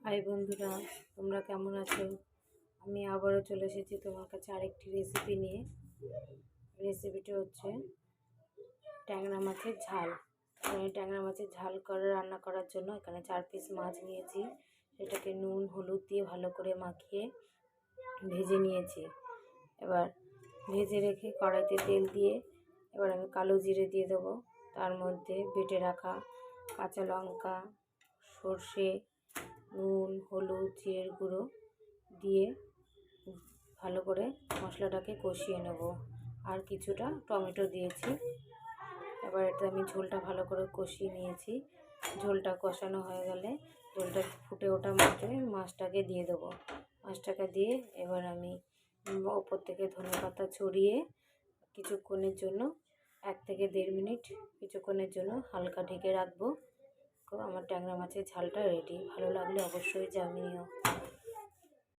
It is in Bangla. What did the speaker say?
হাই বন্ধুরা, তোমরা কেমন আছো? আমি আবারও চলে এসেছি তোমার কাছে আরেকটি রেসিপি নিয়ে। রেসিপিটা হচ্ছে ট্যাংরা মাছের ঝাল। আমি ট্যাংরা মাছের ঝাল রান্না করার জন্য এখানে 4 পিস মাছ নিয়েছি। সেটাকে নুন হলুদ দিয়ে ভালো করে মাখিয়ে ভেজে নিয়েছি। এবার ভেজে রেখে কড়াইতে তেল দিয়ে এবার আমি কালো জিরে দিয়ে দেবো। তার মধ্যে বেটে রাখা কাঁচা লঙ্কা, সর্ষে, নুন, হলুদ, জিরের গুঁড়ো দিয়ে ভালো করে মশলাটাকে কষিয়ে নেব। আর কিছুটা টমেটো দিয়েছি। এবার এটা আমি ঝোলটা ভালো করে কষিয়ে নিয়েছি। ঝোলটা কষানো হয়ে গেলে ঝোলটা ফুটে ওঠা মাত্রই মাছটাকে দিয়ে দেবো। মাছটাকে দিয়ে এবার আমি ওপর থেকে ধনেপাতা ছড়িয়ে কিছুক্ষণের জন্য 1 থেকে 1.5 মিনিট কিছুক্ষণের জন্য হালকা ঢেকে রাখবো। আমার ট্যাংরা মাছের ঝালটা রেডি। ভালো লাগলে অবশ্যই জানিও।